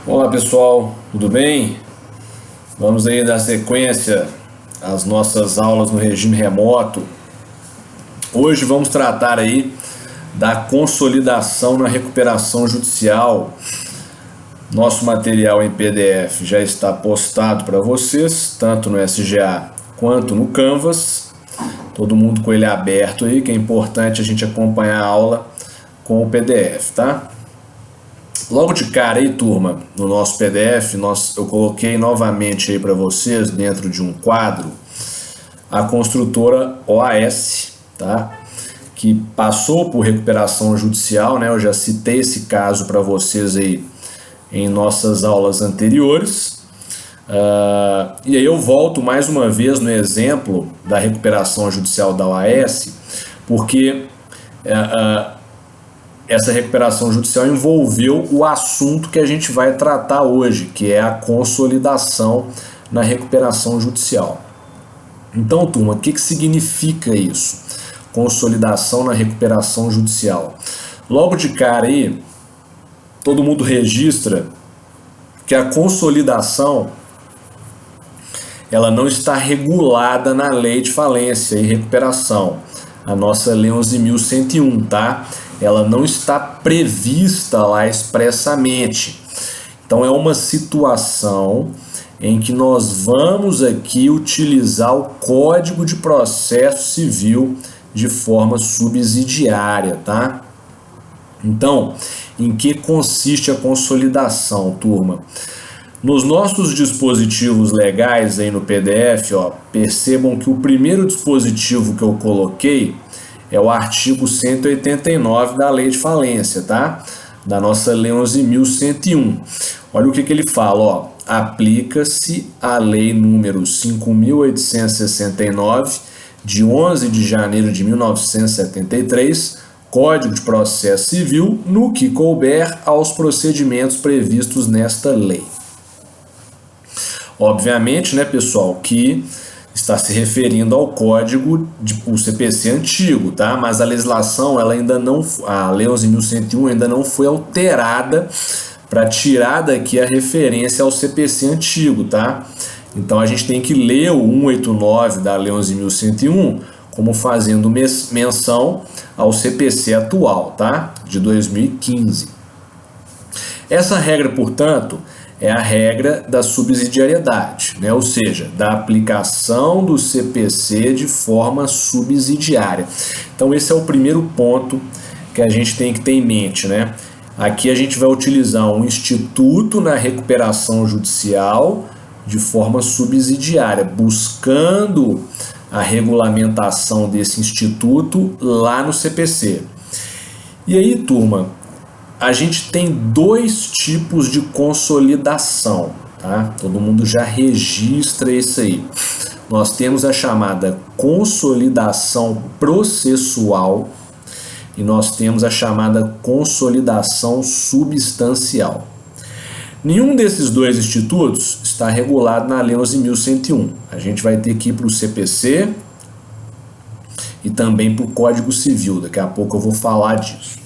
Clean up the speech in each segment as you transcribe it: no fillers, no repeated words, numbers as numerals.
Olá pessoal, tudo bem? Vamos aí dar sequência às nossas aulas no regime remoto. Hoje vamos tratar aí da consolidação na recuperação judicial. Nosso material em PDF já está postado para vocês, tanto no SGA quanto no Canvas. Todo mundo com ele aberto aí, que é importante a gente acompanhar a aula com o PDF, tá? Logo de cara aí, turma, no nosso PDF, eu coloquei novamente aí para vocês, dentro de um quadro, a construtora OAS, tá? Que passou por recuperação judicial, né? Eu já citei esse caso para vocês aí em nossas aulas anteriores. E aí eu volto mais uma vez no exemplo da recuperação judicial da OAS, porque essa recuperação judicial envolveu o assunto que a gente vai tratar hoje, que é a consolidação na recuperação judicial. Então, turma, o que significa isso? Consolidação na recuperação judicial. Logo de cara aí, todo mundo registra que a consolidação ela não está regulada na Lei de Falência e Recuperação, a nossa Lei 11.101, tá? Ela não está prevista lá expressamente. Então é uma situação em que nós vamos aqui utilizar o Código de Processo Civil de forma subsidiária, tá? Então, em que consiste a consolidação, turma? Nos nossos dispositivos legais aí no PDF, ó, percebam que o primeiro dispositivo que eu coloquei é o artigo 189 da Lei de Falência, tá? Da nossa Lei 11.101. Olha o que ele fala, ó. Aplica-se a Lei número 5.869, de 11 de janeiro de 1973, Código de Processo Civil, no que couber aos procedimentos previstos nesta lei. Obviamente, né, pessoal, que está se referindo ao código o CPC antigo, tá? Mas a legislação, ela ainda não, a Lei 11.101 ainda não foi alterada para tirar daqui a referência ao CPC antigo, tá? Então a gente tem que ler o 189 da Lei 11.101 como fazendo menção ao CPC atual, tá? De 2015. Essa regra, portanto, é a regra da subsidiariedade, né? Ou seja, da aplicação do CPC de forma subsidiária. Então esse é o primeiro ponto que a gente tem que ter em mente, né? Aqui a gente vai utilizar um instituto na recuperação judicial de forma subsidiária, buscando a regulamentação desse instituto lá no CPC. E aí, turma, a gente tem dois tipos de consolidação, tá? Todo mundo já registra isso aí. Nós temos a chamada consolidação processual e nós temos a chamada consolidação substancial. Nenhum desses dois institutos está regulado na Lei 11.101. A gente vai ter que ir para o CPC e também para o Código Civil. Daqui a pouco eu vou falar disso.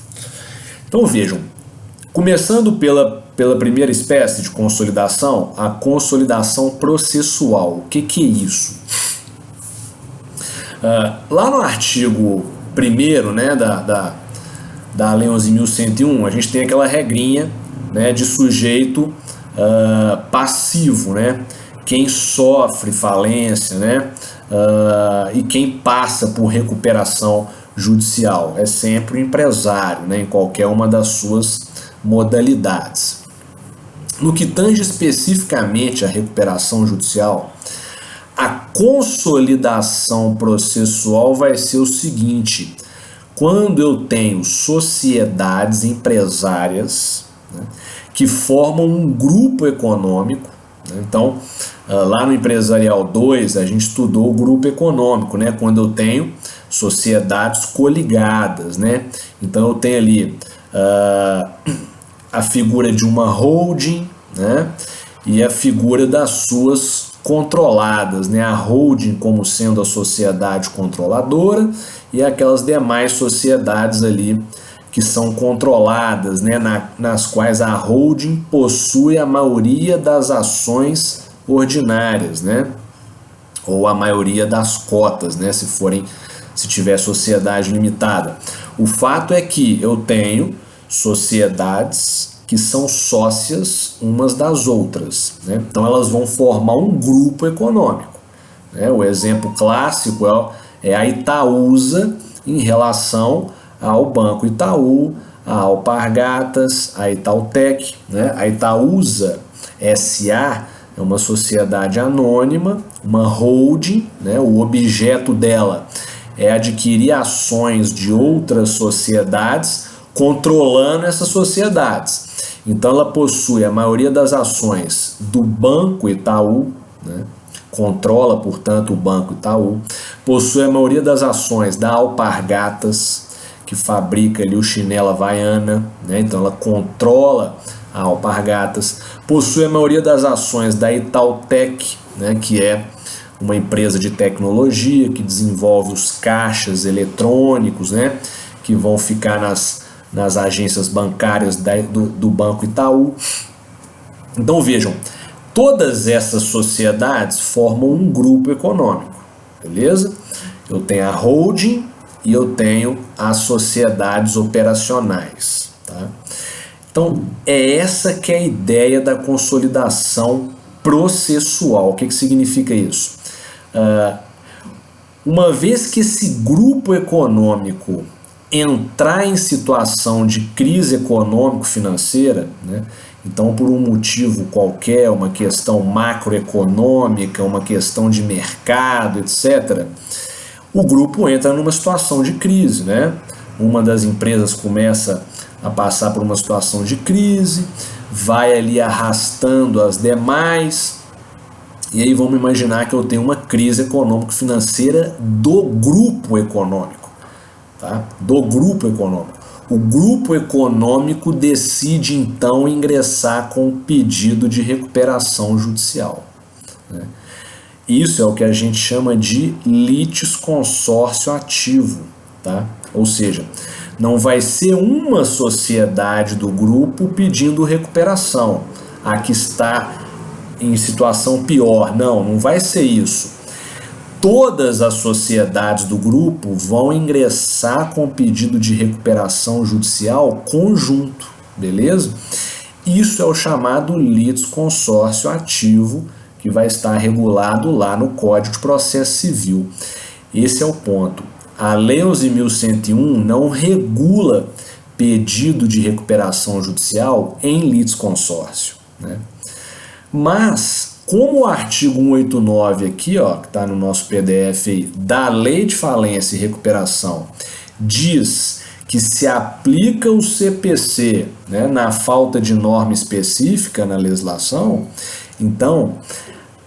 Então vejam, começando pela primeira espécie de consolidação, a consolidação processual. O que é isso? Lá no artigo 1º, né, da Lei 11.101, a gente tem aquela regrinha, né, de sujeito passivo, né? Quem sofre falência, né, e quem passa por recuperação judicial é sempre o empresário, né, em qualquer uma das suas modalidades. No que tange especificamente a recuperação judicial, a consolidação processual vai ser o seguinte: quando eu tenho sociedades empresárias, né, que formam um grupo econômico, né? Então, lá no Empresarial 2, a gente estudou o grupo econômico, né? Quando eu tenho sociedades coligadas, né? Então eu tenho ali a figura de uma holding, né? E a figura das suas controladas, né? A holding como sendo a sociedade controladora e aquelas demais sociedades ali que são controladas, né, nas quais a holding possui a maioria das ações ordinárias, né, ou a maioria das cotas, né, se tiver sociedade limitada. O fato é que eu tenho sociedades que são sócias umas das outras, né? Então elas vão formar um grupo econômico, né? O exemplo clássico é a Itaúsa em relação ao Banco Itaú, a Alpargatas, a Itautec, né? A Itaúsa S.A. é uma sociedade anônima, uma holding, né? O objeto dela é adquirir ações de outras sociedades, controlando essas sociedades. Então ela possui a maioria das ações do Banco Itaú, né? Controla, portanto, o Banco Itaú, possui a maioria das ações da Alpargatas, que fabrica ali o chinelo Havaiana, né? Então ela controla a Alpargatas, possui a maioria das ações da Itautec, né? Que é uma empresa de tecnologia que desenvolve os caixas eletrônicos, né? Que vão ficar nas agências bancárias do Banco Itaú. Então vejam, todas essas sociedades formam um grupo econômico, beleza? Eu tenho a holding e eu tenho as sociedades operacionais, tá? Então é essa que é a ideia da consolidação processual. O que significa isso? Uma vez que esse grupo econômico entrar em situação de crise econômico-financeira, né? Então, por um motivo qualquer, uma questão macroeconômica, uma questão de mercado, etc., o grupo entra numa situação de crise, né? Uma das empresas começa a passar por uma situação de crise, vai ali arrastando as demais, e aí vamos imaginar que eu tenho uma crise econômico-financeira do grupo econômico, tá? Do grupo econômico. O grupo econômico decide então ingressar com um pedido de recuperação judicial, né? Isso é o que a gente chama de litisconsórcio ativo, tá? Ou seja, não vai ser uma sociedade do grupo pedindo recuperação, a que está em situação pior. Não vai ser isso. Todas as sociedades do grupo vão ingressar com pedido de recuperação judicial conjunto, beleza? Isso é o chamado litisconsórcio ativo, que vai estar regulado lá no Código de Processo Civil. Esse é o ponto. A Lei 11.101 não regula pedido de recuperação judicial em litisconsórcio, né? Mas, como o artigo 189 aqui, ó, que está no nosso PDF aí, da Lei de Falência e Recuperação, diz que se aplica o CPC, né, na falta de norma específica na legislação, então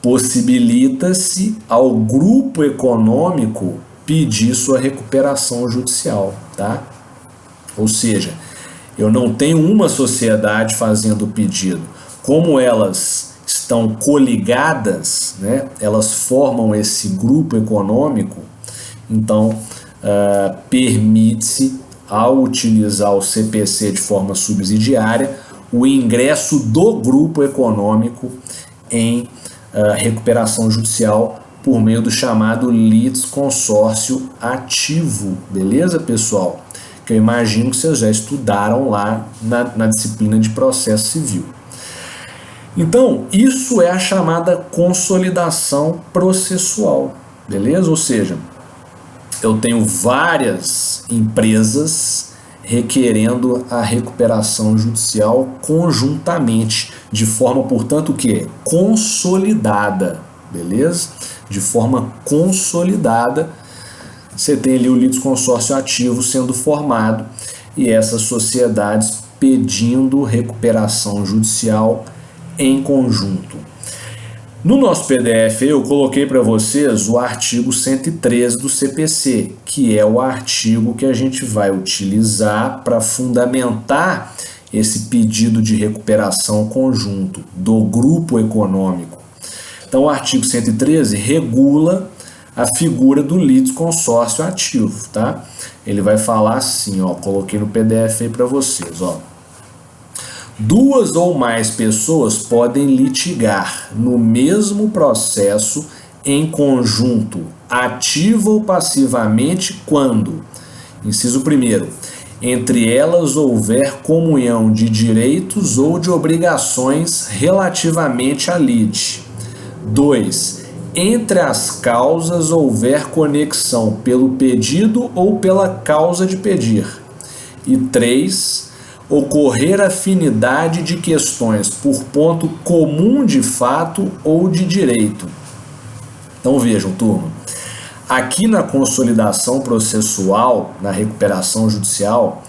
possibilita-se ao grupo econômico pedir sua recuperação judicial, tá? Ou seja, eu não tenho uma sociedade fazendo o pedido. Como elas estão coligadas, né, elas formam esse grupo econômico, então permite-se, ao utilizar o CPC de forma subsidiária, o ingresso do grupo econômico em recuperação judicial por meio do chamado litisconsórcio ativo, beleza, pessoal? Que eu imagino que vocês já estudaram lá na disciplina de processo civil. Então, isso é a chamada consolidação processual, beleza? Ou seja, eu tenho várias empresas requerendo a recuperação judicial conjuntamente, de forma, portanto, o quê? Consolidada, beleza? De forma consolidada, você tem ali o litisconsórcio ativo sendo formado e essas sociedades pedindo recuperação judicial em conjunto. No nosso PDF eu coloquei para vocês o artigo 113 do CPC, que é o artigo que a gente vai utilizar para fundamentar esse pedido de recuperação conjunto do grupo econômico. Então o artigo 113 regula a figura do litisconsórcio ativo, tá? Ele vai falar assim, ó, coloquei no PDF aí para vocês, ó. Duas ou mais pessoas podem litigar no mesmo processo em conjunto, ativa ou passivamente, quando, inciso 1º, entre elas houver comunhão de direitos ou de obrigações relativamente à lide. 2. Entre as causas houver conexão pelo pedido ou pela causa de pedir. E 3. Ocorrer afinidade de questões por ponto comum de fato ou de direito. Então vejam, turma, aqui na consolidação processual, na recuperação judicial,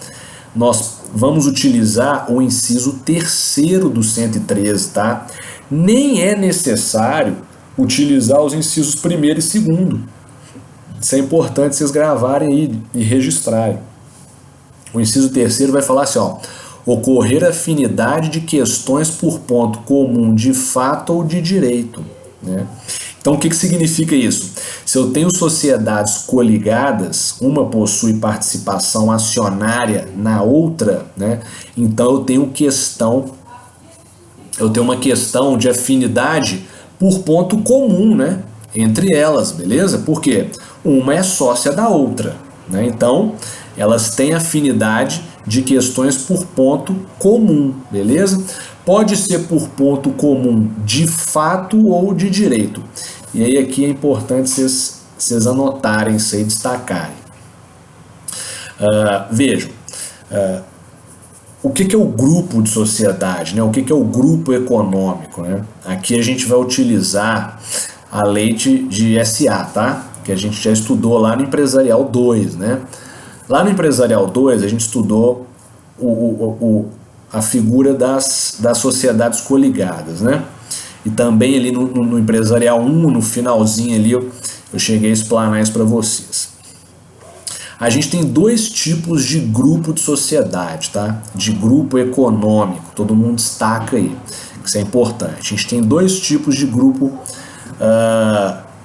nós vamos utilizar o inciso 3º do 113, tá? Nem é necessário utilizar os incisos 1º e 2º. Isso é importante vocês gravarem aí e registrarem. O inciso 3º vai falar assim, ó, ocorrer afinidade de questões por ponto comum de fato ou de direito, né? Então, o que significa isso? Se eu tenho sociedades coligadas, uma possui participação acionária na outra, né? Então eu tenho uma questão de afinidade por ponto comum, né? Entre elas, beleza? Por quê? Uma é sócia da outra, né? Então, elas têm afinidade de questões por ponto comum, beleza? Pode ser por ponto comum de fato ou de direito. E aí aqui é importante vocês anotarem isso aí, destacarem. Vejam, o que é o grupo de sociedade, né? O que é o grupo econômico, né? Aqui a gente vai utilizar a lei de SA, tá? Que a gente já estudou lá no Empresarial 2, né? Lá no Empresarial 2 a gente estudou a figura das sociedades coligadas, né? E também ali no Empresarial 1, no finalzinho ali, eu cheguei a explanar isso para vocês. A gente tem dois tipos de grupo de sociedade, tá? De grupo econômico, todo mundo destaca aí, isso é importante. A gente tem dois tipos de grupo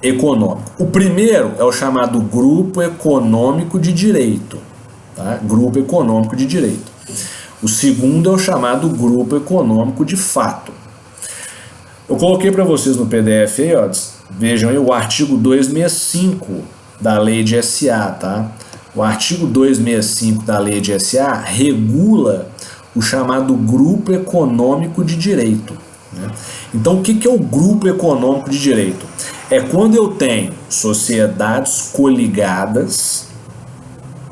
econômico. O primeiro é o chamado grupo econômico de direito, tá? Grupo econômico de direito. O segundo é o chamado grupo econômico de fato. Eu coloquei para vocês no PDF aí, ó, vejam aí o artigo 265 da lei de SA, tá? O artigo 265 da lei de SA regula o chamado grupo econômico de direito, né? Então, o que é o grupo econômico de direito? É quando eu tenho sociedades coligadas.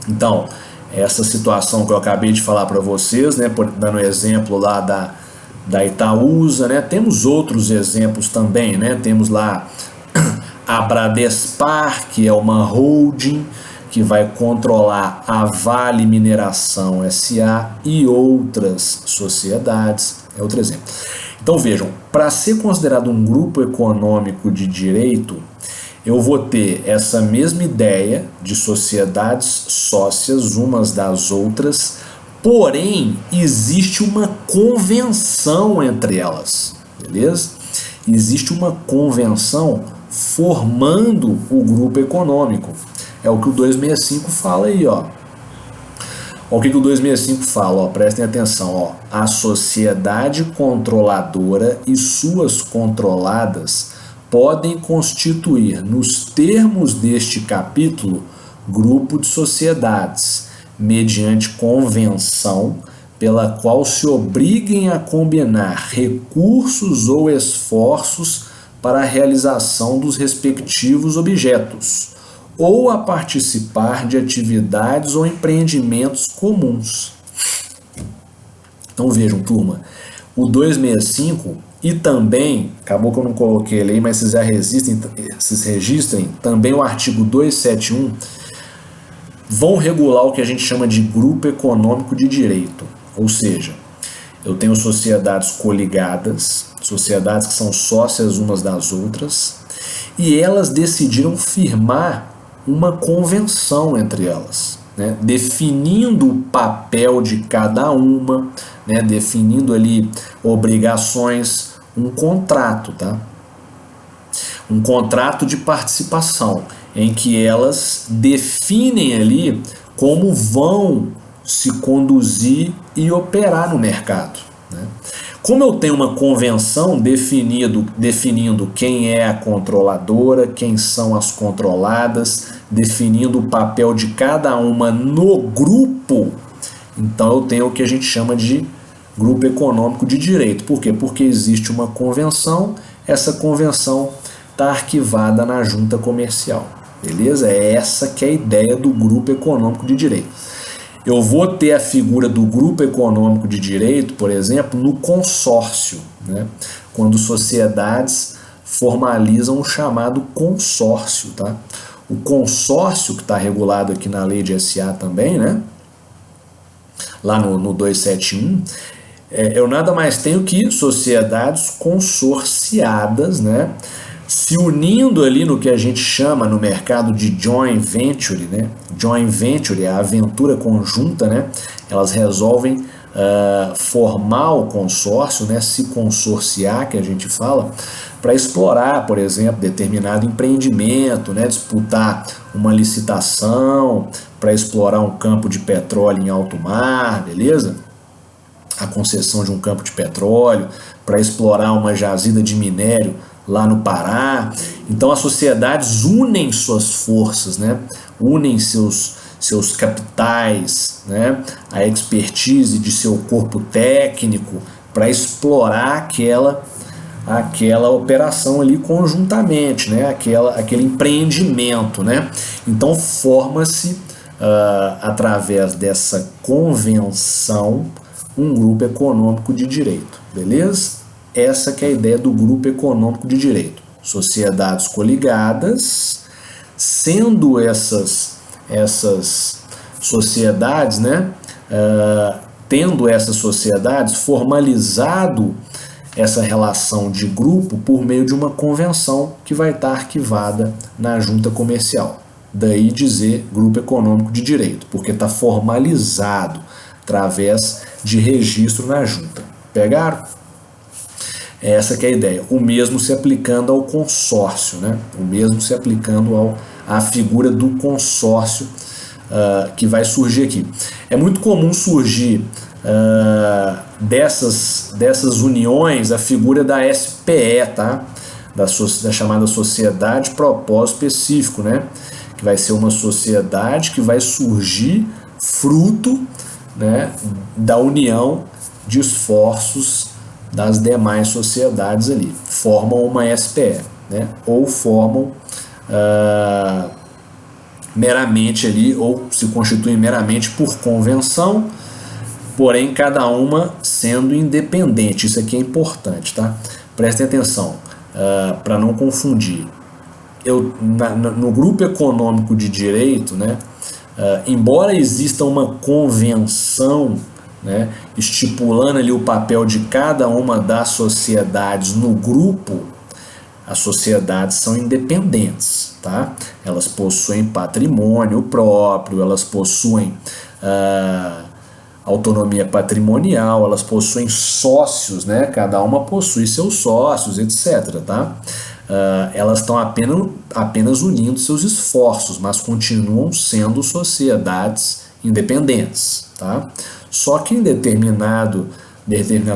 Então, essa situação que eu acabei de falar para vocês, né, dando exemplo lá da Itaúsa, né? Temos outros exemplos também, né? Temos lá a Bradespar, que é uma holding que vai controlar a Vale Mineração SA e outras sociedades. É outro exemplo. Então vejam, para ser considerado um grupo econômico de direito, eu vou ter essa mesma ideia de sociedades sócias umas das outras, porém existe uma convenção entre elas, beleza? Existe uma convenção formando o grupo econômico. É o que o 265 fala aí, ó. O que o 265 fala, ó, prestem atenção, ó. A sociedade controladora e suas controladas podem constituir, nos termos deste capítulo, grupo de sociedades, mediante convenção, pela qual se obriguem a combinar recursos ou esforços para a realização dos respectivos objetos, ou a participar de atividades ou empreendimentos comuns. Então vejam, turma, o 265 e também, acabou que eu não coloquei ele aí, mas vocês registrem, também o artigo 271 vão regular o que a gente chama de grupo econômico de direito. Ou seja, eu tenho sociedades coligadas, sociedades que são sócias umas das outras, e elas decidiram firmar uma convenção entre elas, né, definindo o papel de cada uma, né, definindo ali obrigações, um contrato, tá? Um contrato de participação. em que elas definem ali como vão se conduzir e operar no mercado, né? Como eu tenho uma convenção definindo quem é a controladora, quem são as controladas, definindo o papel de cada uma no grupo, então eu tenho o que a gente chama de grupo econômico de direito. Por quê? Porque existe uma convenção, essa convenção está arquivada na junta comercial. Beleza? É essa que é a ideia do grupo econômico de direito. Eu vou ter a figura do grupo econômico de direito, por exemplo, no consórcio, né? Quando sociedades formalizam o chamado consórcio, tá? O consórcio, que está regulado aqui na lei de SA também, né? Lá no 271, eu nada mais tenho que sociedades consorciadas, né? Se unindo ali no que a gente chama no mercado de joint venture, né? Joint venture é a aventura conjunta, né? Elas resolvem formar o consórcio, né? Se consorciar, que a gente fala, para explorar, por exemplo, determinado empreendimento, né? Disputar uma licitação, para explorar um campo de petróleo em alto mar, beleza? A concessão de um campo de petróleo, para explorar uma jazida de minério lá no Pará. Então as sociedades unem suas forças, né? Unem seus capitais, né? A expertise de seu corpo técnico para explorar aquela operação ali conjuntamente, né? Aquele empreendimento, né? Então forma-se através dessa convenção um grupo econômico de direito, beleza? Essa que é a ideia do grupo econômico de direito. Sociedades coligadas, sendo essas sociedades, né, tendo essas sociedades formalizado essa relação de grupo por meio de uma convenção que vai estar arquivada na junta comercial. Daí dizer grupo econômico de direito, porque está formalizado através de registro na junta. Pegaram? Essa que é a ideia. O mesmo se aplicando ao consórcio, né? O mesmo se aplicando à figura do consórcio que vai surgir aqui. É muito comum surgir dessas uniões a figura da SPE, tá? Da chamada Sociedade Propósito Específico, né? Que vai ser uma sociedade que vai surgir fruto, né, da união de esforços das demais sociedades ali. Formam uma SPE, né? Ou formam meramente ali, ou se constituem meramente por convenção, porém cada uma sendo independente. Isso aqui é importante, tá? Prestem atenção, para não confundir. No grupo econômico de direito, né, embora exista uma convenção, né, estipulando ali o papel de cada uma das sociedades no grupo, as sociedades são independentes, tá? Elas possuem patrimônio próprio, elas possuem autonomia patrimonial, elas possuem sócios, né? Cada uma possui seus sócios, etc, tá? Elas estão apenas unindo seus esforços, mas continuam sendo sociedades independentes, tá? Só que em determinada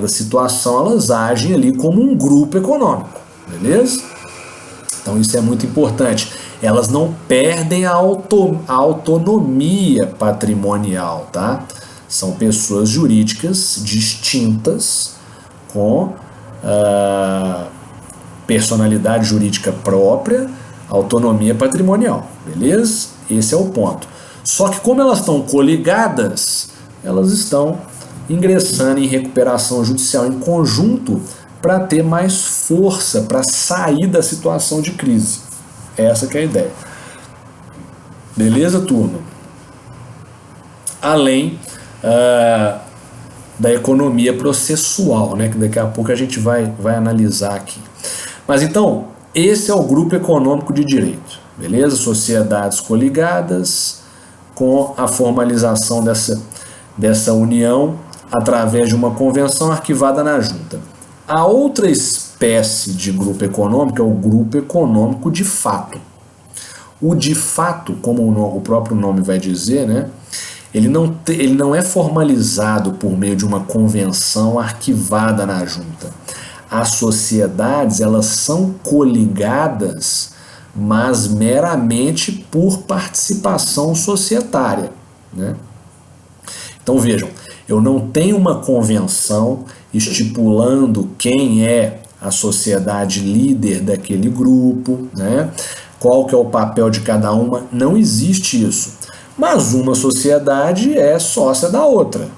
situação elas agem ali como um grupo econômico, beleza? Então isso é muito importante. Elas não perdem a autonomia patrimonial, tá? São pessoas jurídicas distintas com personalidade jurídica própria, autonomia patrimonial, beleza? Esse é o ponto. Só que como elas estão coligadas, elas estão ingressando em recuperação judicial em conjunto para ter mais força para sair da situação de crise. Essa que é a ideia. Beleza, turma? Além da economia processual, né, que daqui a pouco a gente vai analisar aqui. Mas então, esse é o grupo econômico de direito, beleza? Sociedades coligadas com a formalização dessa união através de uma convenção arquivada na junta. A outra espécie de grupo econômico é o grupo econômico de fato. O de fato, como o próprio nome vai dizer, né, ele não é formalizado por meio de uma convenção arquivada na junta. As sociedades, elas são coligadas, mas meramente por participação societária, né? Então vejam, eu não tenho uma convenção estipulando quem é a sociedade líder daquele grupo, né? Qual que é o papel de cada uma, não existe isso. Mas uma sociedade é sócia da outra,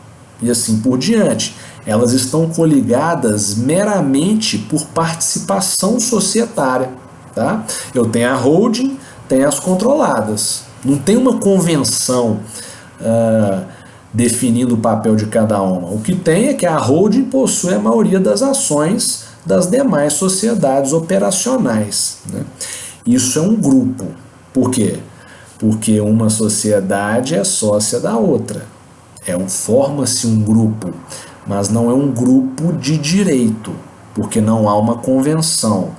e assim por diante. Elas estão coligadas meramente por participação societária, tá? Eu tenho a holding, tenho as controladas. Não tem uma convenção definindo o papel de cada uma. O que tem é que a holding possui a maioria das ações das demais sociedades operacionais, né? Isso é um grupo. Por quê? Porque uma sociedade é sócia da outra. Forma-se um grupo, mas não é um grupo de direito, porque não há uma convenção.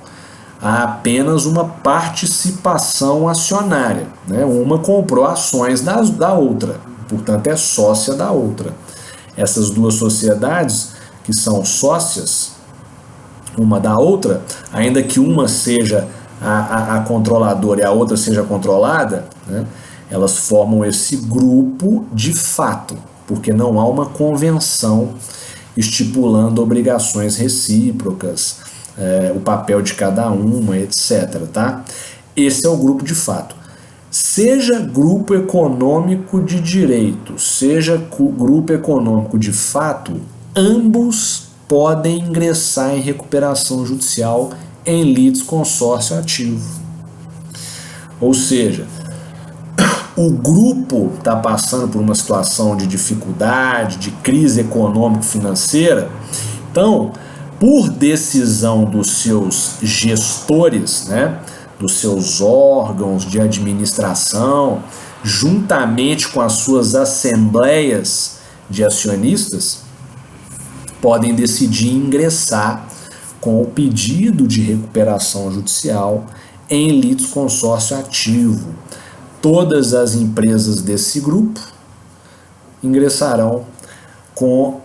Há apenas uma participação acionária, né? Uma comprou ações da outra, portanto é sócia da outra. Essas duas sociedades que são sócias uma da outra, ainda que uma seja a controladora e a outra seja controlada, né, elas formam esse grupo de fato, porque não há uma convenção estipulando obrigações recíprocas, o papel de cada uma, etc. Tá? Esse é o grupo de fato. Seja grupo econômico de direito, seja grupo econômico de fato, ambos podem ingressar em recuperação judicial em litisconsórcio ativo. Ou seja, o grupo está passando por uma situação de dificuldade, de crise econômico-financeira, então, por decisão dos seus gestores, né, dos seus órgãos de administração, juntamente com as suas assembleias de acionistas, podem decidir ingressar com o pedido de recuperação judicial em litisconsórcio ativo. Todas as empresas desse grupo ingressarão com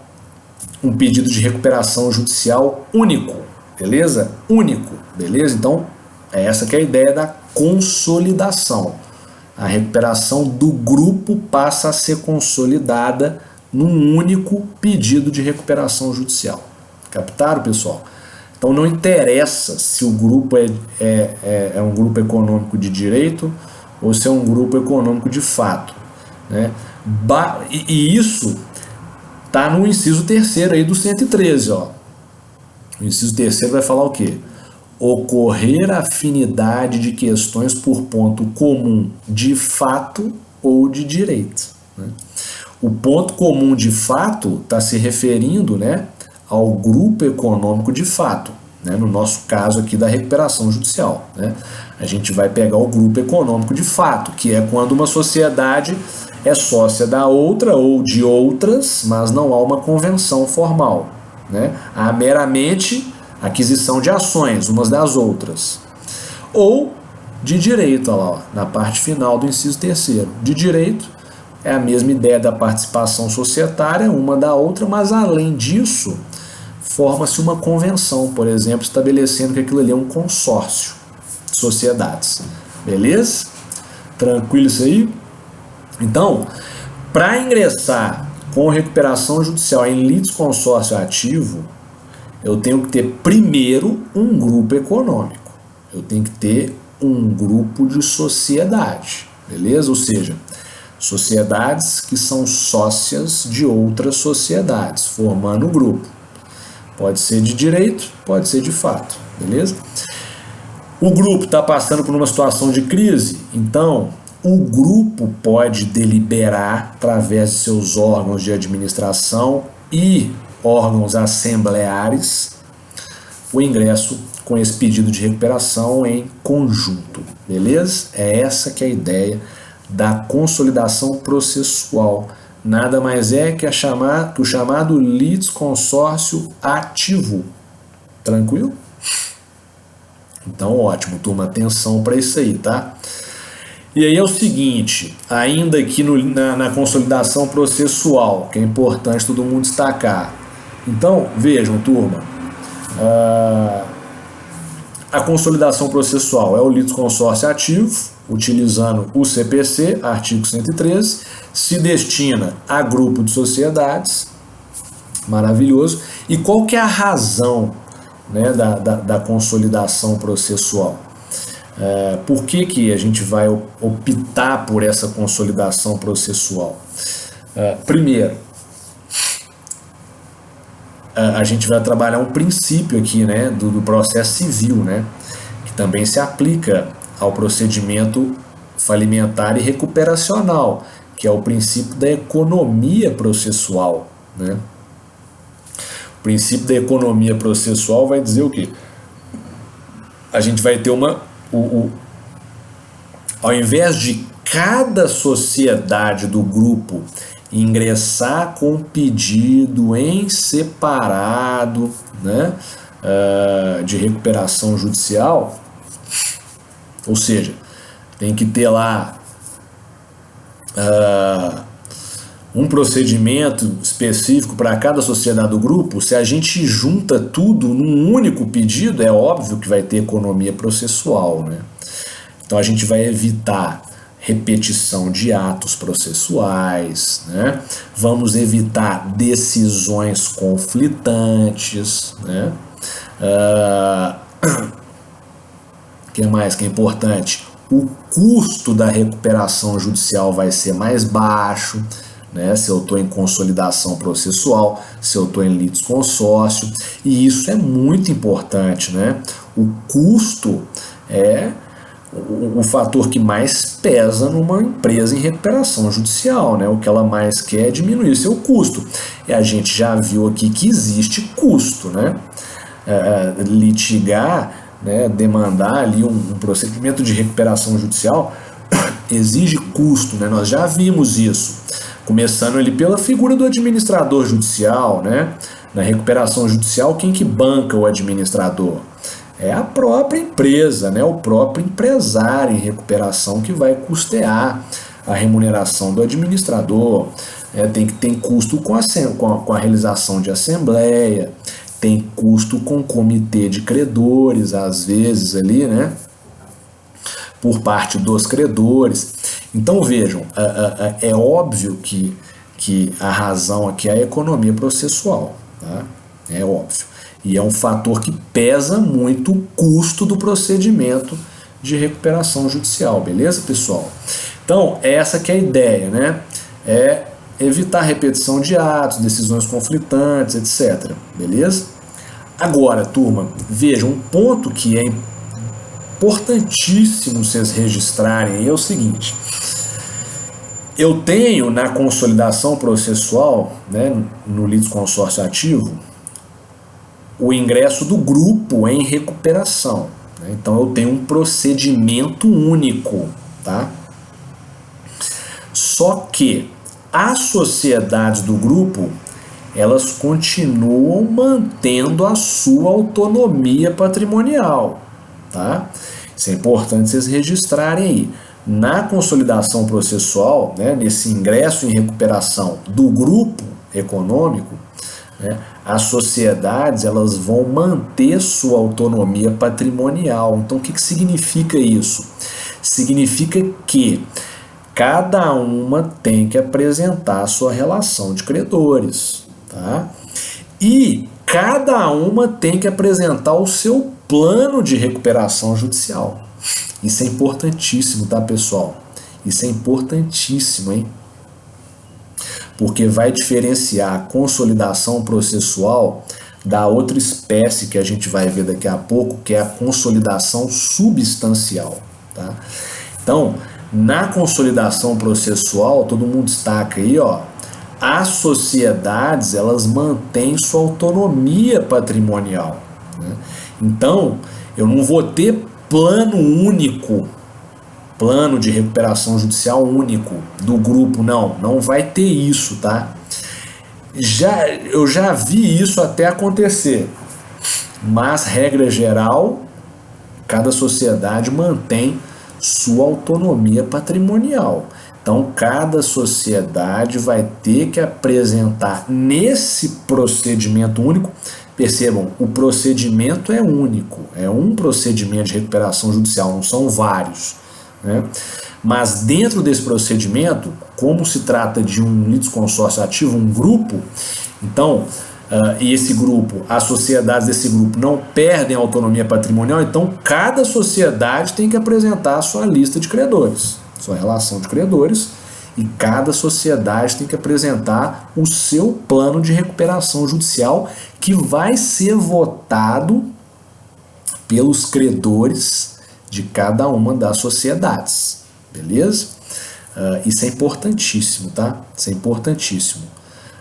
um pedido de recuperação judicial único, beleza? Único, beleza? Então, essa que é a ideia da consolidação. A recuperação do grupo passa a ser consolidada num único pedido de recuperação judicial. Captaram, pessoal? Então não interessa se o grupo é um grupo econômico de direito ou se é um grupo econômico de fato, né? E isso está no inciso 3º aí do 113, ó. O inciso 3º vai falar o quê? Ocorrer afinidade de questões por ponto comum de fato ou de direito, né? O ponto comum de fato está se referindo, né, ao grupo econômico de fato, né, no nosso caso aqui da recuperação judicial, né? A gente vai pegar o grupo econômico de fato, que é quando uma sociedade é sócia da outra ou de outras, mas não há uma convenção formal, né? Há meramente aquisição de ações umas das outras. Ou de direito, olha lá, ó, na parte final do inciso 3º. De direito é a mesma ideia da participação societária, uma da outra, mas além disso, forma-se uma convenção, por exemplo, estabelecendo que aquilo ali é um consórcio de sociedades. Beleza? Tranquilo isso aí? Então, para ingressar com recuperação judicial em litisconsórcio ativo, eu tenho que ter primeiro um grupo econômico. Eu tenho que ter um grupo de sociedade. Beleza? Ou seja, sociedades que são sócias de outras sociedades, formando um grupo. Pode ser de direito, pode ser de fato, beleza? O grupo está passando por uma situação de crise, então o grupo pode deliberar, através de seus órgãos de administração e órgãos assembleares, o ingresso com esse pedido de recuperação em conjunto, beleza? É essa que é a ideia da consolidação processual. Nada mais é que o chamado litisconsórcio ativo. Tranquilo? Então, ótimo, turma, atenção para isso aí, tá? E aí é o seguinte, ainda aqui na consolidação processual, que é importante todo mundo destacar. Então, vejam, turma, a consolidação processual é o litisconsórcio ativo, utilizando o CPC, artigo 113, se destina a grupo de sociedades, maravilhoso. E qual que é a razão, né, da consolidação processual? Por que a gente vai optar por essa consolidação processual? Primeiro, a gente vai trabalhar um princípio aqui, né, do processo civil, né, que também se aplica ao procedimento falimentar e recuperacional, que é o princípio da economia processual, né? O princípio da economia processual vai dizer o quê? A gente vai ter ao invés de cada sociedade do grupo ingressar com pedido em separado, né, de recuperação judicial, ou seja, tem que ter lá um procedimento específico para cada sociedade do grupo. Se a gente junta tudo num único pedido, é óbvio que vai ter economia processual, né? Então a gente vai evitar repetição de atos processuais, né? Vamos evitar decisões conflitantes, né? Que mais que é importante? O custo da recuperação judicial vai ser mais baixo, né? Se eu estou em consolidação processual, se eu estou em litisconsórcio, e isso é muito importante, né? O custo é o fator que mais pesa numa empresa em recuperação judicial, né? O que ela mais quer é diminuir seu custo. E a gente já viu aqui que existe custo, né? Litigar, né, demandar ali um procedimento de recuperação judicial exige custo, né? Nós já vimos isso, começando ali pela figura do administrador judicial, né? Na recuperação judicial, quem que banca o administrador? É a própria empresa, né? O próprio empresário em recuperação que vai custear a remuneração do administrador. Tem custo com a realização de assembleia, tem custo com comitê de credores, às vezes ali, né? Por parte dos credores. Então vejam, é óbvio que a razão aqui é a economia processual, tá? É óbvio. E é um fator que pesa muito o custo do procedimento de recuperação judicial, beleza, pessoal? Então, essa que é a ideia, né? É evitar repetição de atos, decisões conflitantes, etc. Beleza? Agora, turma, vejam, um ponto que é importantíssimo vocês registrarem aí é o seguinte: eu tenho na consolidação processual, né, no litisconsórcio ativo, o ingresso do grupo em recuperação, né? Então eu tenho um procedimento único, tá? Só que as sociedades do grupo, elas continuam mantendo a sua autonomia patrimonial, tá? Isso é importante vocês registrarem aí. Na consolidação processual, né, nesse ingresso em recuperação do grupo econômico, né, as sociedades, elas vão manter sua autonomia patrimonial. Então, o que significa isso? Significa que cada uma tem que apresentar a sua relação de credores, tá? E cada uma tem que apresentar o seu plano de recuperação judicial. Isso é importantíssimo, tá, pessoal? Isso é importantíssimo, hein? Porque vai diferenciar a consolidação processual da outra espécie que a gente vai ver daqui a pouco, que é a consolidação substancial, tá? Então, na consolidação processual, todo mundo destaca aí, ó, as sociedades, elas mantêm sua autonomia patrimonial, né? Então, eu não vou ter plano único, plano de recuperação judicial único do grupo, não vai ter isso, tá? Eu já vi isso até acontecer, mas regra geral, cada sociedade mantém sua autonomia patrimonial. Então, cada sociedade vai ter que apresentar nesse procedimento único. Percebam, o procedimento é único, é um procedimento de recuperação judicial, não são vários, né? Mas dentro desse procedimento, como se trata de um litisconsórcio ativo, um grupo, então, e esse grupo, as sociedades desse grupo não perdem a autonomia patrimonial, então cada sociedade tem que apresentar a sua lista de credores, sua relação de credores, e cada sociedade tem que apresentar o seu plano de recuperação judicial, que vai ser votado pelos credores de cada uma das sociedades, beleza? Isso é importantíssimo, tá? Isso é importantíssimo.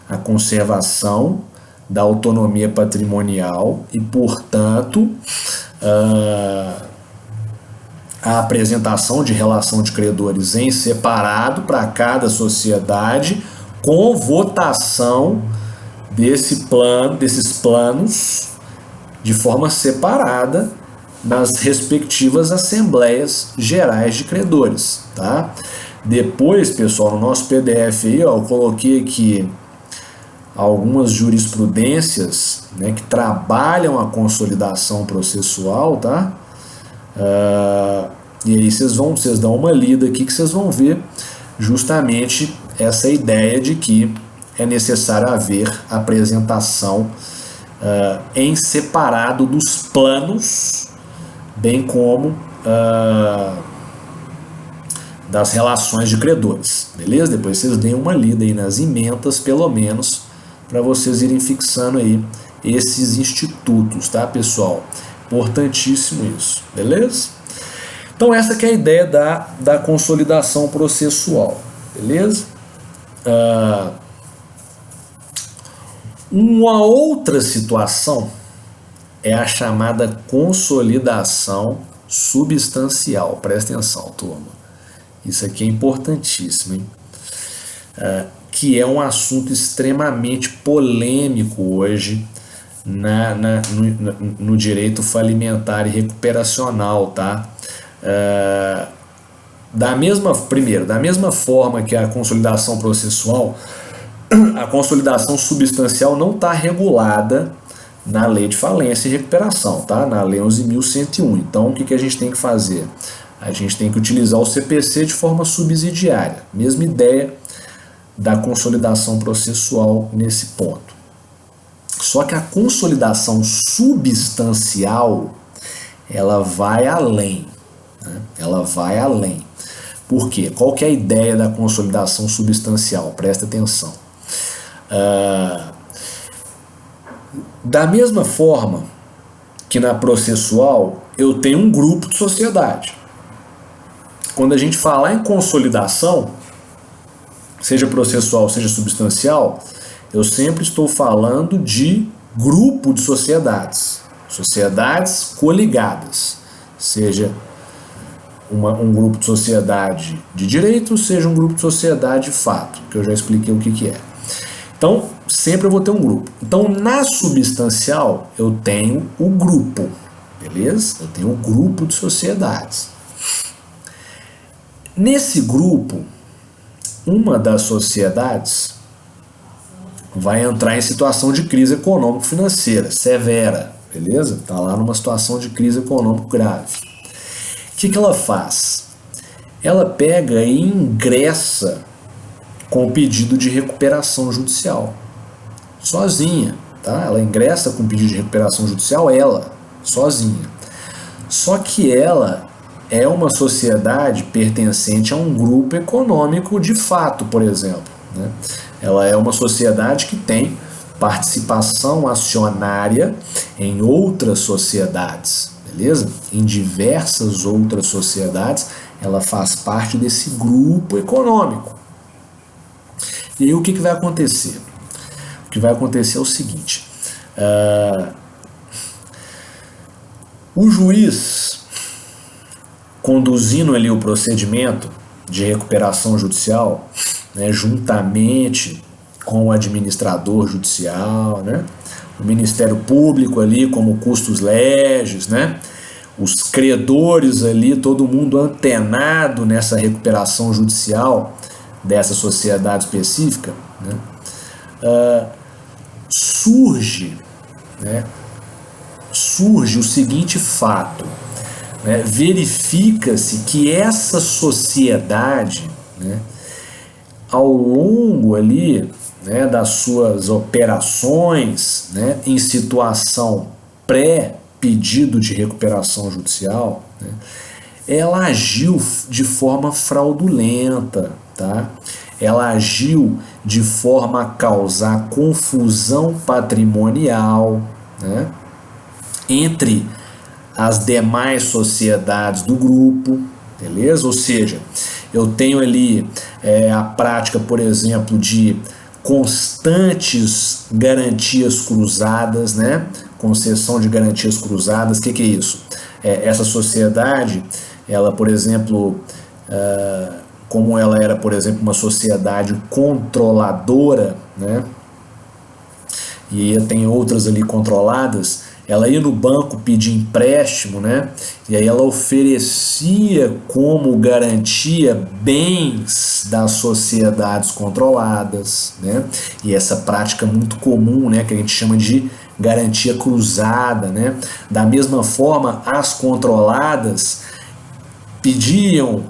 A conservação da autonomia patrimonial e, portanto, a apresentação de relação de credores em separado para cada sociedade, com votação desses planos de forma separada nas respectivas assembleias gerais de credores, tá? Depois, pessoal, no nosso PDF aí, ó, eu coloquei aqui algumas jurisprudências, né, que trabalham a consolidação processual, tá? E aí vocês dão uma lida aqui que vocês vão ver justamente essa ideia de que é necessário haver apresentação em separado dos planos, bem como das relações de credores, beleza? Depois vocês deem uma lida aí nas emendas, pelo menos, para vocês irem fixando aí esses institutos, tá, pessoal? Importantíssimo isso, beleza? Então essa que é a ideia da consolidação processual, beleza? Uma outra situação é a chamada consolidação substancial. Presta atenção, turma. Isso aqui é importantíssimo, hein? Que é um assunto extremamente polêmico hoje no direito falimentar e recuperacional, tá? Da mesma forma que a consolidação processual, a consolidação substancial não está regulada na Lei de Falência e Recuperação, tá? Na Lei 11.101. Então, o que a gente tem que fazer? A gente tem que utilizar o CPC de forma subsidiária. Mesma ideia da consolidação processual nesse ponto. Só que a consolidação substancial, ela vai além, né? Ela vai além. Por quê? Qual que é a ideia da consolidação substancial? Presta atenção. Da mesma forma que na processual, eu tenho um grupo de sociedade. Quando a gente falar em consolidação, seja processual, seja substancial, eu sempre estou falando de grupo de sociedades, sociedades coligadas, seja um grupo de sociedade de direito, seja um grupo de sociedade de fato, que eu já expliquei o que é. Então, sempre eu vou ter um grupo. Então, na substancial, eu tenho o grupo, beleza? Eu tenho o grupo de sociedades. Nesse grupo, uma das sociedades vai entrar em situação de crise econômico-financeira severa, beleza? Está lá numa situação de crise econômico grave. O que ela faz? Ela pega e ingressa com o pedido de recuperação judicial, sozinha, tá? Ela ingressa com o pedido de recuperação judicial, ela, sozinha. Só que ela é uma sociedade pertencente a um grupo econômico de fato, por exemplo, né? Ela é uma sociedade que tem participação acionária em outras sociedades, beleza? Em diversas outras sociedades, ela faz parte desse grupo econômico. E aí o que vai acontecer? O que vai acontecer é o seguinte: o juiz, conduzindo ali o procedimento de recuperação judicial, né, juntamente com o administrador judicial, né, o Ministério Público ali como custos legis, né, os credores ali, todo mundo antenado nessa recuperação judicial dessa sociedade específica, né? Surge o seguinte fato, né? Verifica-se que essa sociedade, né, ao longo ali, né, das suas operações, né, em situação pré-pedido de recuperação judicial, né, ela agiu de forma fraudulenta, tá? Ela agiu de forma a causar confusão patrimonial, né, entre as demais sociedades do grupo, beleza? Ou seja, eu tenho ali a prática, por exemplo, de constantes garantias cruzadas, né? Concessão de garantias cruzadas. O que é isso? Essa sociedade, ela, por exemplo, como ela era, por exemplo, uma sociedade controladora, né? E tem outras ali controladas, ela ia no banco pedir empréstimo, né? E aí ela oferecia como garantia bens das sociedades controladas, né? E essa prática muito comum, né, que a gente chama de garantia cruzada, né? Da mesma forma, as controladas pediam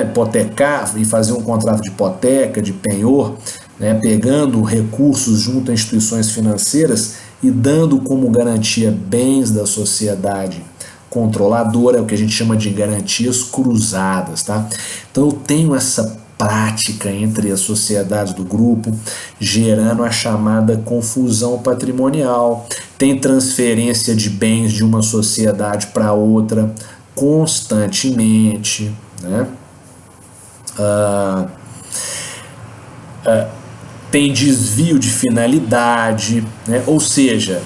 hipotecar e faziam um contrato de hipoteca, de penhor, né, pegando recursos junto a instituições financeiras e dando como garantia bens da sociedade controladora, é o que a gente chama de garantias cruzadas, tá? Então eu tenho essa prática entre as sociedades do grupo, gerando a chamada confusão patrimonial. Tem transferência de bens de uma sociedade para outra constantemente, né? Tem desvio de finalidade, né? Ou seja,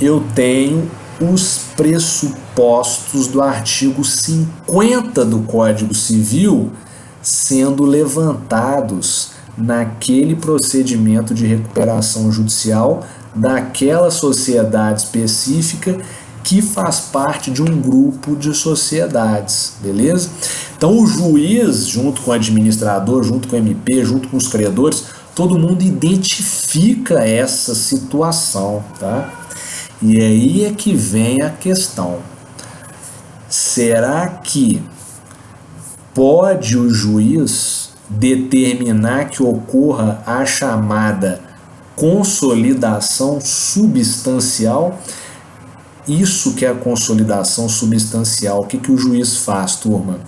eu tenho os pressupostos do artigo 50 do Código Civil sendo levantados naquele procedimento de recuperação judicial daquela sociedade específica que faz parte de um grupo de sociedades, beleza? Então o juiz, junto com o administrador, junto com o MP, junto com os credores, todo mundo identifica essa situação, tá? E aí é que vem a questão. Será que pode o juiz determinar que ocorra a chamada consolidação substancial? Isso que é a consolidação substancial. O que o juiz faz, turma?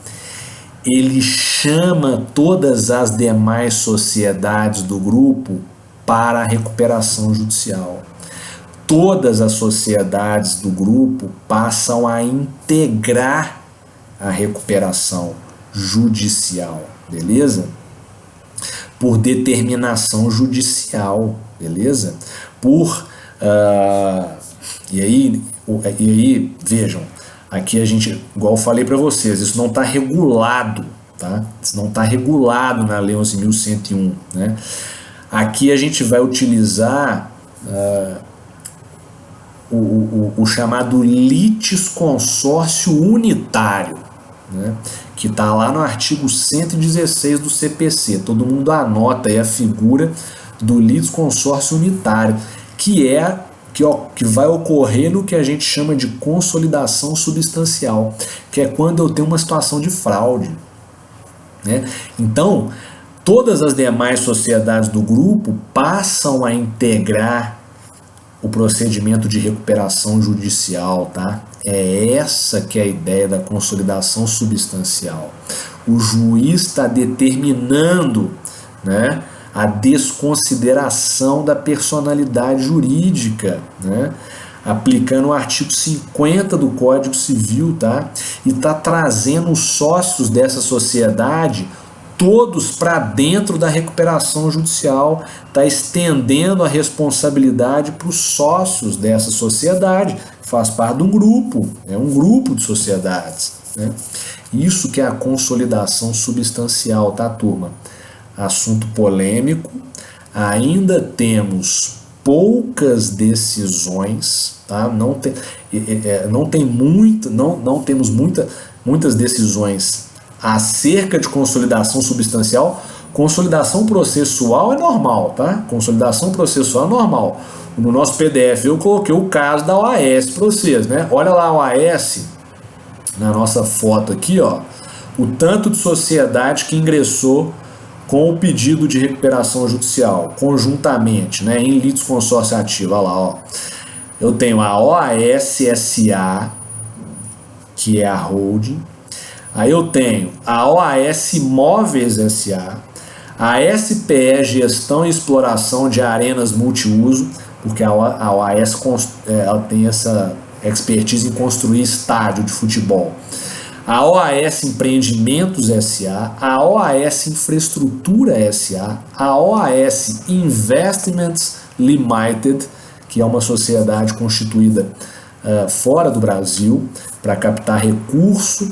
Ele chama todas as demais sociedades do grupo para a recuperação judicial. Todas as sociedades do grupo passam a integrar a recuperação judicial, beleza? Por determinação judicial, beleza? E aí, vejam, aqui a gente, igual eu falei para vocês, isso não está regulado, tá? Isso não está regulado na Lei 11.101, né? Aqui a gente vai utilizar o chamado litisconsórcio unitário, né? Que está lá no artigo 116 do CPC. Todo mundo anota aí a figura do litisconsórcio unitário, que vai ocorrer no que a gente chama de consolidação substancial, que é quando eu tenho uma situação de fraude, né? Então, todas as demais sociedades do grupo passam a integrar o procedimento de recuperação judicial, tá? É essa que é a ideia da consolidação substancial. O juiz está determinando, né, a desconsideração da personalidade jurídica, né? Aplicando o artigo 50 do Código Civil, tá? E está trazendo os sócios dessa sociedade todos para dentro da recuperação judicial, está estendendo a responsabilidade para os sócios dessa sociedade, que faz parte de um grupo, é um grupo de sociedades, né? Isso que é a consolidação substancial, tá, turma? Assunto polêmico. Ainda temos poucas decisões, tá? Não temos muitas decisões acerca de consolidação substancial. Consolidação processual é normal, tá? Consolidação processual é normal. No nosso PDF eu coloquei o caso da OAS para vocês, né? Olha lá a OAS na nossa foto aqui, ó, o tanto de sociedade que ingressou com o pedido de recuperação judicial, conjuntamente, né, em litisconsórcio ativo. Olha lá, ó. Eu tenho a OAS-SA, que é a holding. Aí eu tenho a OAS Imóveis SA, a SPE Gestão e Exploração de Arenas Multiuso, porque a OAS ela tem essa expertise em construir estádio de futebol. A OAS Empreendimentos SA, a OAS Infraestrutura SA, a OAS Investments Limited, que é uma sociedade constituída fora do Brasil para captar recurso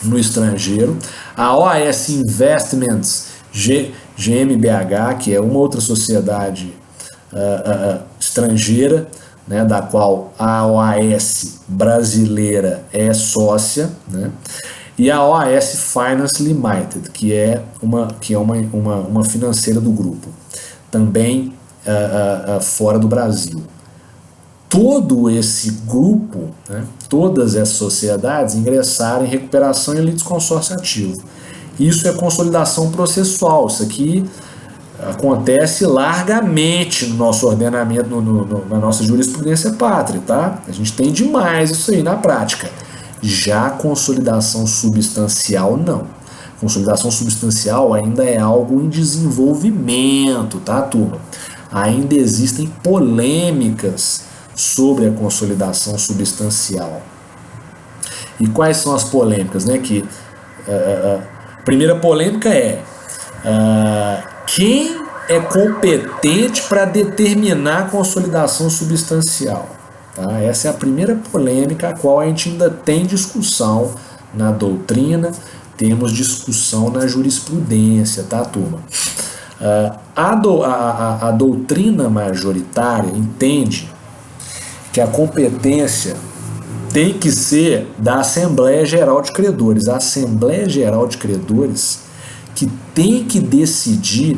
no estrangeiro, a OAS Investments GmbH, que é uma outra sociedade estrangeira, né, da qual a OAS brasileira é sócia, né, e a OAS Finance Limited, que é uma financeira do grupo, também fora do Brasil. Todo esse grupo, né, todas essas sociedades ingressaram em recuperação e litisconsórcio ativo. Isso é consolidação processual. Isso aqui acontece largamente no nosso ordenamento, na nossa jurisprudência pátria, tá? A gente tem demais isso aí na prática. Já a consolidação substancial, não. Consolidação substancial ainda é algo em desenvolvimento, tá, turma? Ainda existem polêmicas sobre a consolidação substancial. E quais são as polêmicas, né? A primeira polêmica é quem é competente para determinar a consolidação substancial? Tá? Essa é a primeira polêmica, a qual a gente ainda tem discussão na doutrina, temos discussão na jurisprudência, tá, turma? A doutrina majoritária entende que a competência tem que ser da Assembleia Geral de Credores. A Assembleia Geral de Credores que tem que decidir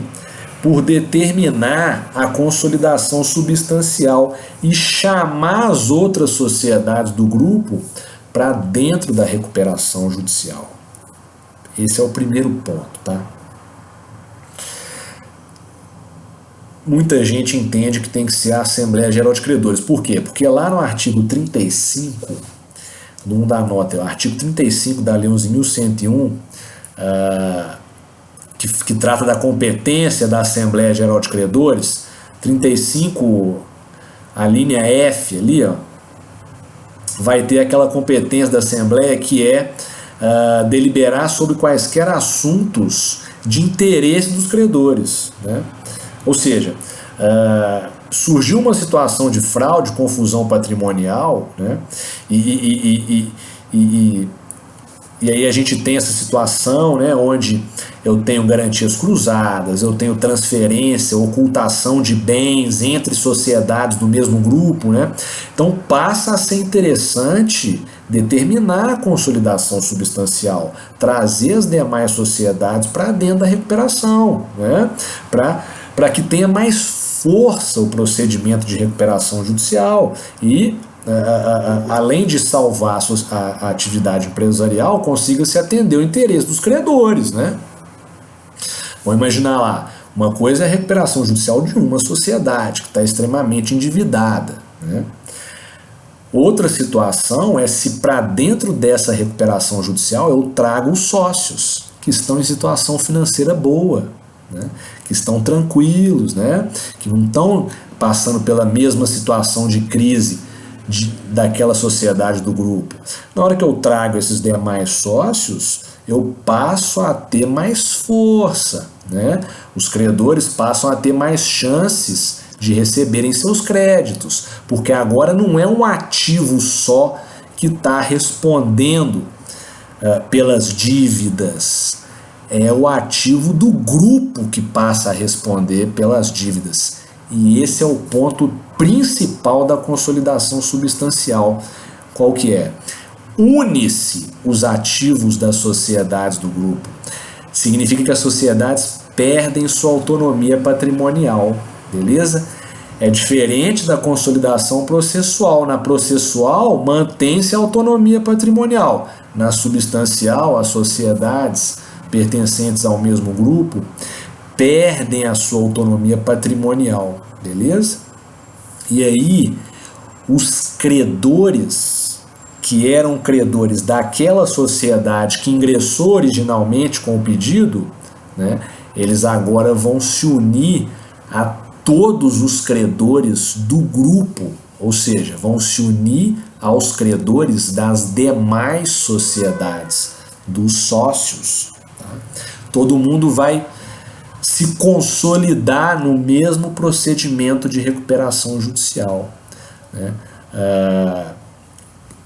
por determinar a consolidação substancial e chamar as outras sociedades do grupo para dentro da recuperação judicial. Esse é o primeiro ponto, tá? Muita gente entende que tem que ser a Assembleia Geral de Credores. Por quê? Porque lá no artigo 35, não dá nota, é o artigo 35 da Lei 11.101, que trata da competência da Assembleia Geral de Credores, 35, a linha F ali, ó, vai ter aquela competência da Assembleia que é deliberar sobre quaisquer assuntos de interesse dos credores, né? Ou seja, surgiu uma situação de fraude, confusão patrimonial, né? E aí a gente tem essa situação, né, onde eu tenho garantias cruzadas, eu tenho transferência, ocultação de bens entre sociedades do mesmo grupo, né? Então passa a ser interessante determinar a consolidação substancial, trazer as demais sociedades para dentro da recuperação, né? Para que tenha mais força o procedimento de recuperação judicial e além de salvar a atividade empresarial, consiga se atender o interesse dos credores, né? Vamos imaginar lá, uma coisa é a recuperação judicial de uma sociedade que está extremamente endividada, né? Outra situação é se para dentro dessa recuperação judicial eu trago os sócios que estão em situação financeira boa, né? Que estão tranquilos, né? Que não estão passando pela mesma situação de crise daquela sociedade do grupo. Na hora que eu trago esses demais sócios, eu passo a ter mais força, né? Os credores passam a ter mais chances de receberem seus créditos, porque agora não é um ativo só que está respondendo pelas dívidas, é o ativo do grupo que passa a responder pelas dívidas. E esse é o ponto principal da consolidação substancial. Qual que é? Une-se os ativos das sociedades do grupo. Significa que as sociedades perdem sua autonomia patrimonial, beleza? É diferente da consolidação processual. Na processual, mantém-se a autonomia patrimonial. Na substancial, as sociedades pertencentes ao mesmo grupo perdem a sua autonomia patrimonial, beleza? E aí, os credores, que eram credores daquela sociedade que ingressou originalmente com o pedido, né, eles agora vão se unir a todos os credores do grupo, ou seja, vão se unir aos credores das demais sociedades, dos sócios. Tá? Todo mundo vai se consolidar no mesmo procedimento de recuperação judicial. Né?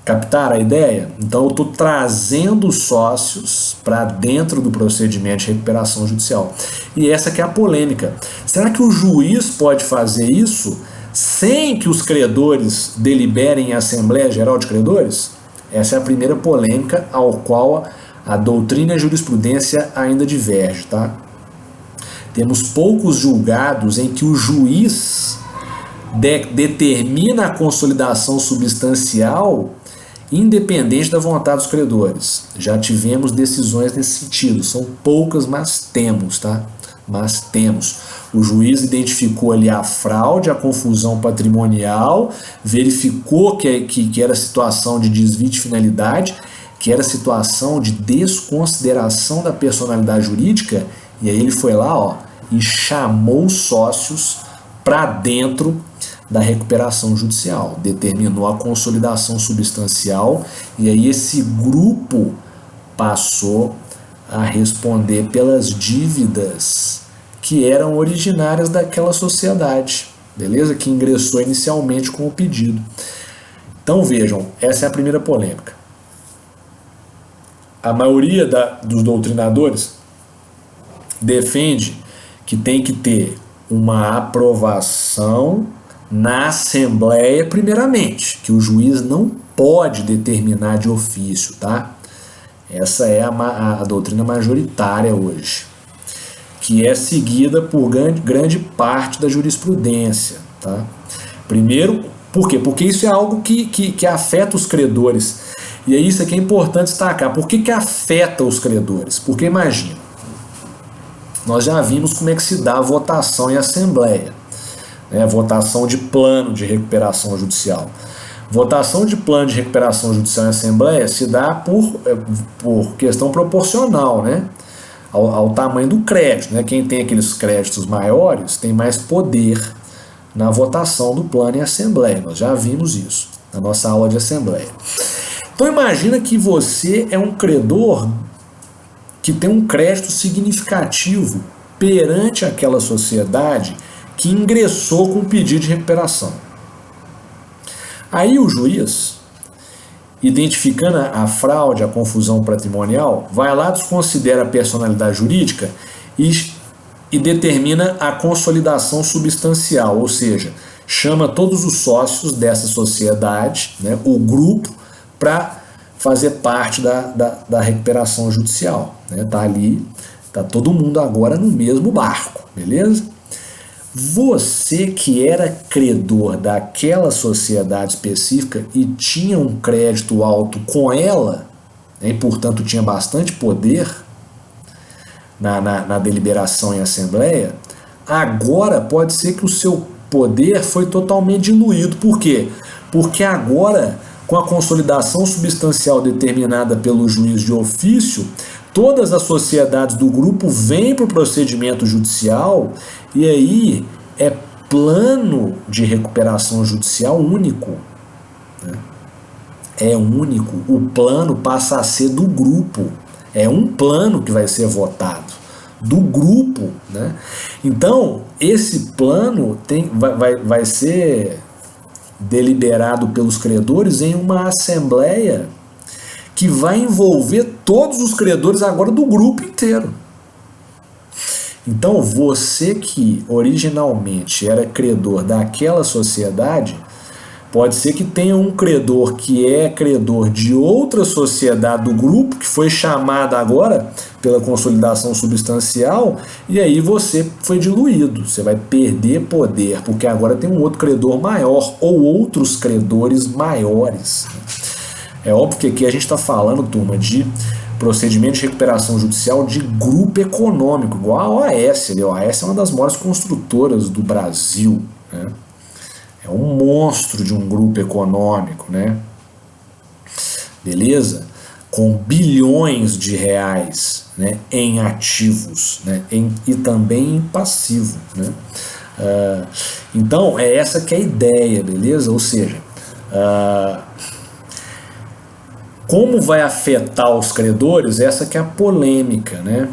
Captaram a ideia? Então eu estou trazendo os sócios para dentro do procedimento de recuperação judicial. E essa que é a polêmica. Será que o juiz pode fazer isso sem que os credores deliberem em Assembleia Geral de Credores? Essa é a primeira polêmica ao qual a doutrina e a jurisprudência ainda diverge, tá? Temos poucos julgados em que o juiz determina a consolidação substancial independente da vontade dos credores. Já tivemos decisões nesse sentido, são poucas, mas temos, tá? Mas temos. O juiz identificou ali a fraude, a confusão patrimonial, verificou que era situação de desvio de finalidade, que era situação de desconsideração da personalidade jurídica, e aí ele foi lá, e chamou os sócios para dentro da recuperação judicial, determinou a consolidação substancial, e aí esse grupo passou a responder pelas dívidas que eram originárias daquela sociedade, beleza? Que ingressou inicialmente com o pedido. Então vejam, essa é a primeira polêmica. A maioria dos doutrinadores defende que tem que ter uma aprovação na Assembleia primeiramente, que o juiz não pode determinar de ofício, tá? Essa é a doutrina majoritária hoje, que é seguida por grande parte da jurisprudência, tá? Primeiro, por quê? Porque isso é algo que afeta os credores. E é isso que é importante destacar. Por que afeta os credores? Porque imagina, nós já vimos como é que se dá a votação em Assembleia. Votação de plano de recuperação judicial. Votação de plano de recuperação judicial em Assembleia se dá por questão proporcional, né? Ao tamanho do crédito. Né? Quem tem aqueles créditos maiores tem mais poder na votação do plano em Assembleia. Nós já vimos isso na nossa aula de Assembleia. Então imagina que você é um credor que tem um crédito significativo perante aquela sociedade que ingressou com o pedido de recuperação. Aí o juiz, identificando a fraude, a confusão patrimonial, vai lá, desconsidera a personalidade jurídica e determina a consolidação substancial, ou seja, chama todos os sócios dessa sociedade, né, o grupo, para fazer parte da recuperação judicial. Né? Tá ali, tá todo mundo agora no mesmo barco, beleza? Você que era credor daquela sociedade específica e tinha um crédito alto com ela, né, e portanto tinha bastante poder na deliberação em Assembleia, agora pode ser que o seu poder foi totalmente diluído. Por quê? Porque agora, com a consolidação substancial determinada pelo juiz de ofício, todas as sociedades do grupo vêm para o procedimento judicial e aí é plano de recuperação judicial único. Né? É único. O plano passa a ser do grupo. É um plano que vai ser votado do grupo. Né? Então, esse plano vai ser deliberado pelos credores em uma assembleia que vai envolver todos os credores agora do grupo inteiro. Então, você que originalmente era credor daquela sociedade, pode ser que tenha um credor que é credor de outra sociedade do grupo, que foi chamada agora pela consolidação substancial, e aí você foi diluído. Você vai perder poder, porque agora tem um outro credor maior, ou outros credores maiores. É óbvio que aqui a gente está falando, turma, de procedimento de recuperação judicial de grupo econômico, igual a OAS. A OAS é uma das maiores construtoras do Brasil, né? É um monstro de um grupo econômico, né? Beleza? Com bilhões de reais, né, em ativos, né, e também em passivo, né? Então, é essa que é a ideia, beleza? Ou seja, como vai afetar os credores? Essa que é a polêmica, né?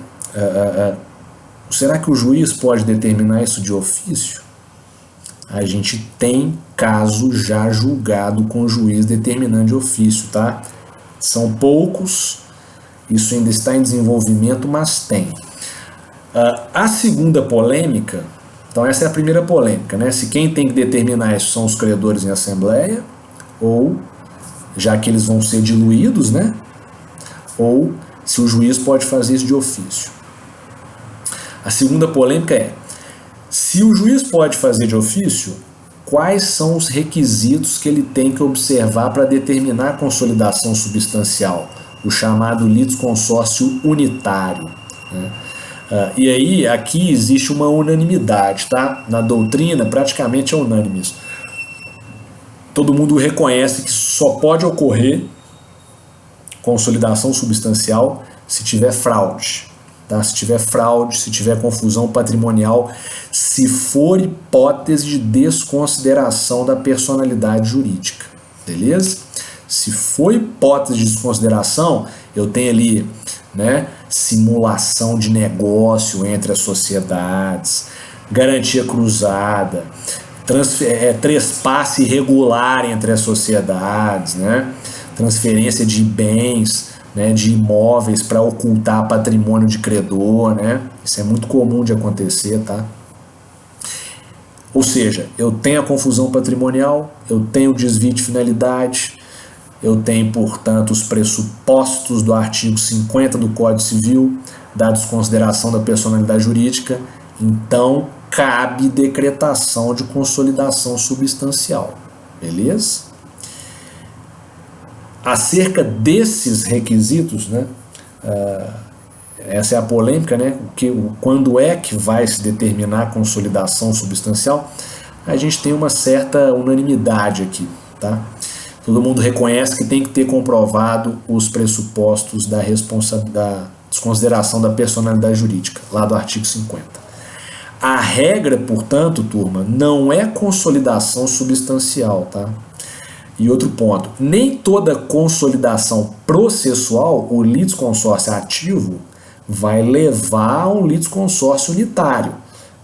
Será que o juiz pode determinar isso de ofício? A gente tem caso já julgado com o juiz determinando de ofício, tá? São poucos, isso ainda está em desenvolvimento, mas tem. A segunda polêmica, então essa é a primeira polêmica, né? Se quem tem que determinar isso são os credores em assembleia, ou já que eles vão ser diluídos, né? Ou se o juiz pode fazer isso de ofício. A segunda polêmica é: se o juiz pode fazer de ofício, quais são os requisitos que ele tem que observar para determinar a consolidação substancial, o chamado litisconsórcio unitário, né? E aí, aqui existe uma unanimidade, tá? Na doutrina, praticamente é unânime isso. Todo mundo reconhece que só pode ocorrer consolidação substancial se tiver fraude. Tá? Se tiver fraude, se tiver confusão patrimonial, se for hipótese de desconsideração da personalidade jurídica, beleza? Se for hipótese de desconsideração, eu tenho ali, né, simulação de negócio entre as sociedades, garantia cruzada, trespasse irregular entre as sociedades, né, transferência de bens, né, de imóveis para ocultar patrimônio de credor, né? Isso é muito comum de acontecer, tá? Ou seja, eu tenho a confusão patrimonial, eu tenho o desvio de finalidade, eu tenho, portanto, os pressupostos do artigo 50 do Código Civil, da desconsideração da personalidade jurídica, então cabe decretação de consolidação substancial, beleza? Acerca desses requisitos, né, essa é a polêmica, né, quando é que vai se determinar a consolidação substancial, a gente tem uma certa unanimidade aqui, tá? Todo mundo reconhece que tem que ter comprovado os pressupostos da desconsideração da personalidade jurídica, lá do artigo 50. A regra, portanto, turma, não é consolidação substancial, tá? E outro ponto, nem toda consolidação processual, o litisconsórcio ativo, vai levar a um litisconsórcio unitário,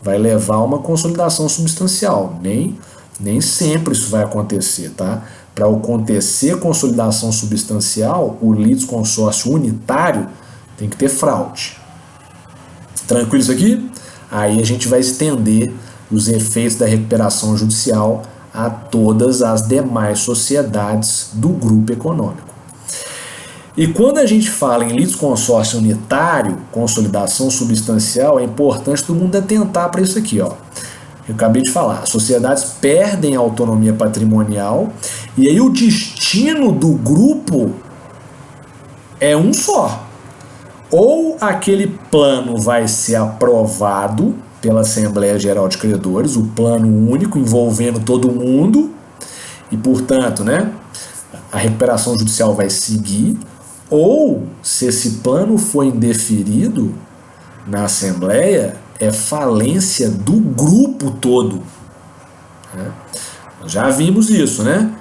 vai levar a uma consolidação substancial. Nem sempre isso vai acontecer, tá? Para acontecer consolidação substancial, o litisconsórcio unitário tem que ter fraude. Tranquilo isso aqui? Aí a gente vai estender os efeitos da recuperação judicial a todas as demais sociedades do grupo econômico. E quando a gente fala em litisconsórcio unitário, consolidação substancial, é importante todo mundo atentar para isso aqui, ó. Eu acabei de falar, as sociedades perdem a autonomia patrimonial e aí o destino do grupo é um só. Ou aquele plano vai ser aprovado pela Assembleia Geral de Credores, o plano único envolvendo todo mundo, e, portanto, né, a recuperação judicial vai seguir, ou, se esse plano for indeferido na Assembleia, é falência do grupo todo. Né? Nós já vimos isso, né?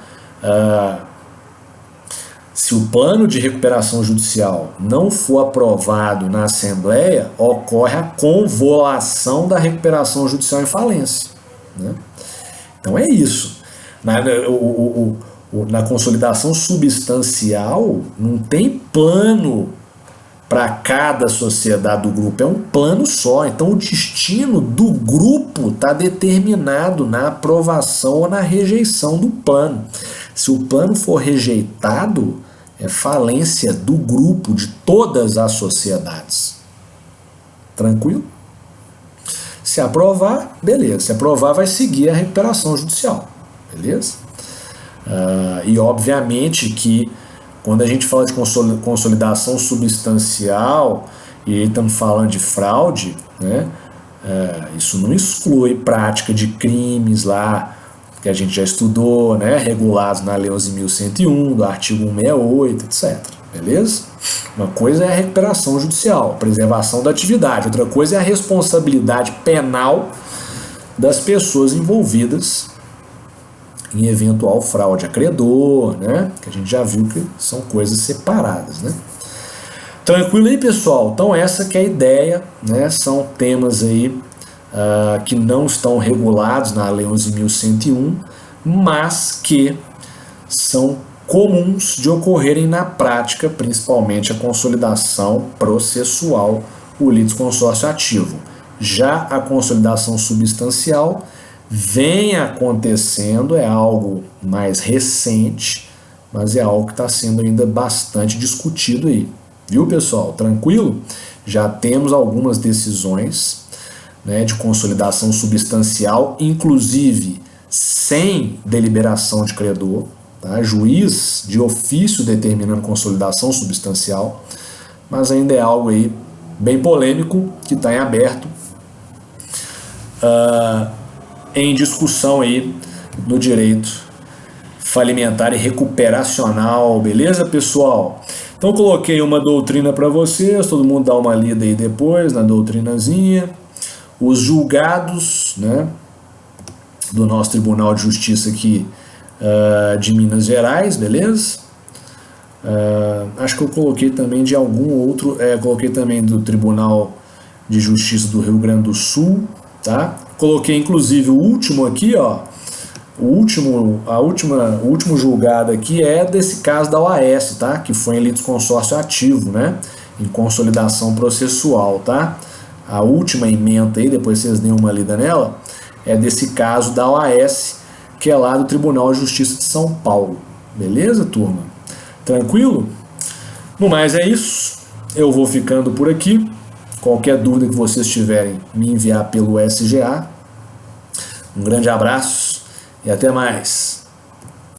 Se o plano de recuperação judicial não for aprovado na Assembleia, ocorre a convolução da recuperação judicial em falência, né? Então é isso. Na consolidação substancial, não tem plano para cada sociedade do grupo, é um plano só. Então o destino do grupo está determinado na aprovação ou na rejeição do plano. Se o plano for rejeitado, é falência do grupo, de todas as sociedades. Tranquilo? Se aprovar, beleza. Se aprovar, vai seguir a recuperação judicial. Beleza? E obviamente que quando a gente fala de consolidação substancial e aí estamos falando de fraude, né, isso não exclui prática de crimes lá que a gente já estudou, né, regulados na Lei 11.101, do artigo 168, etc. Beleza? Uma coisa é a recuperação judicial, a preservação da atividade. Outra coisa é a responsabilidade penal das pessoas envolvidas em eventual fraude a credor, né? Que a gente já viu que são coisas separadas, né? Tranquilo aí, pessoal? Então essa que é a ideia, né? São temas aí que não estão regulados na Lei 11.101, mas que são comuns de ocorrerem na prática, principalmente a consolidação processual, o litisconsórcio ativo. Já a consolidação substancial vem acontecendo, é algo mais recente, mas é algo que está sendo ainda bastante discutido aí. Viu, pessoal? Tranquilo? Já temos algumas decisões, né, de consolidação substancial, inclusive sem deliberação de credor, tá? Juiz de ofício determinando consolidação substancial, mas ainda é algo aí bem polêmico, que está em aberto, em discussão aí no direito falimentar e recuperacional, beleza, pessoal? Então coloquei uma doutrina para vocês, todo mundo dá uma lida aí depois na doutrinazinha. Os julgados, né, do nosso Tribunal de Justiça aqui de Minas Gerais, beleza? Acho que eu coloquei também de algum outro, coloquei também do Tribunal de Justiça do Rio Grande do Sul, tá? Coloquei inclusive o último aqui, ó, o último julgado aqui é desse caso da OAS, tá? Que foi em litisconsórcio ativo, né? Em consolidação processual, tá? A última ementa aí, depois vocês deem uma lida nela, é desse caso da OAS, que é lá do Tribunal de Justiça de São Paulo. Beleza, turma? Tranquilo? No mais é isso. Eu vou ficando por aqui. Qualquer dúvida que vocês tiverem, me enviar pelo SGA. Um grande abraço e até mais.